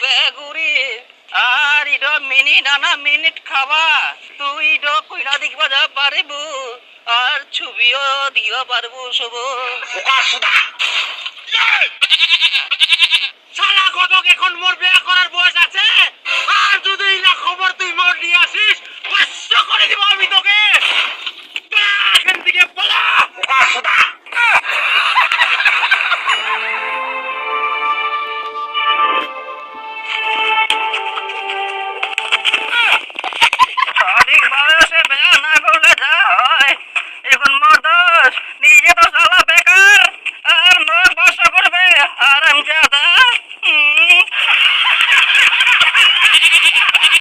বেগুরি আর ইডো minute আনা minute খাওয়া তুই ইডো কইনা দেখবা যা পারিব আর ছবিও দিবা পারবো সব সারা গদক এখন মোর বিয়া করার বয়স আছে আর যদি না খবর তুই মোর নিয়ে আসিস বস্য করে দিব আমি